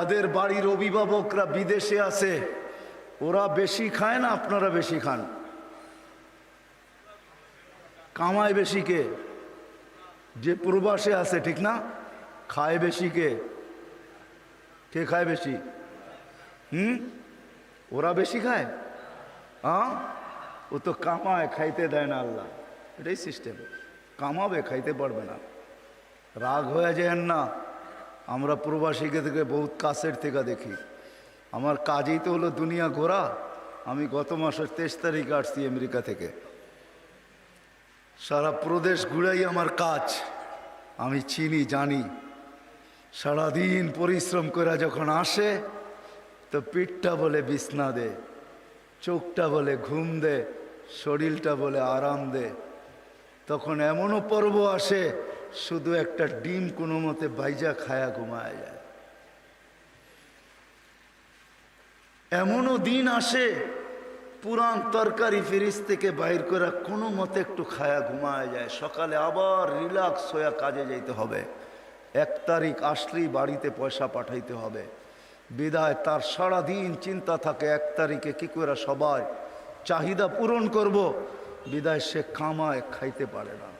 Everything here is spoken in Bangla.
তাদের বাড়ির অভিভাবকরা বিদেশে আছে, ওরা বেশি খায় না আপনারা বেশি খান? কামায় বেশি কে? যে প্রবাসে আছে, ঠিক না? খায় বেশি কে? কে খায় বেশি? ওরা বেশি খায়? হ্যাঁ, ও তো কামায়, খাইতে দেয় না আল্লাহ। এটাই সিস্টেম। কামাবে, খাইতে পারবে না। রাগ হয়ে যায় না। আমরা প্রবাসীকে থেকে বহুত কাছের থেকে দেখি। আমার কাজই তো হলো দুনিয়া ঘোরা। আমি গত মাসের 23 তারিখে আসছি আমেরিকা থেকে। সারা প্রদেশ ঘুরাই আমার কাজ। আমি চিনি, জানি। সারাদিন পরিশ্রম করে যখন আসে তো পিঠটা বলে বিছনা দে, চোখটা বলে ঘুম দে, শরীরটা বলে আরাম দে। তখন এমনও পর্ব আসে শুধু একটা ডিম কোনো মতে বাইজা খায়া ঘুমায় যায়। এমনও দিন আসে পুরান তরকারি ফ্রিজ থেকে বাইর করে কোনো মতে একটু খায়া ঘুমায় যায়। সকালে আবার রিল্যাক্স হয়ে কাজে যাইতে হবে। 1 তারিখ আসলেই বাড়িতে পয়সা পাঠাইতে হবে। বিদায় তার সারাদিন চিন্তা থাকে 1 তারিখে কি করে সবাই চাহিদা পূরণ করব। বিদায় সে কামায়, খাইতে পারে না।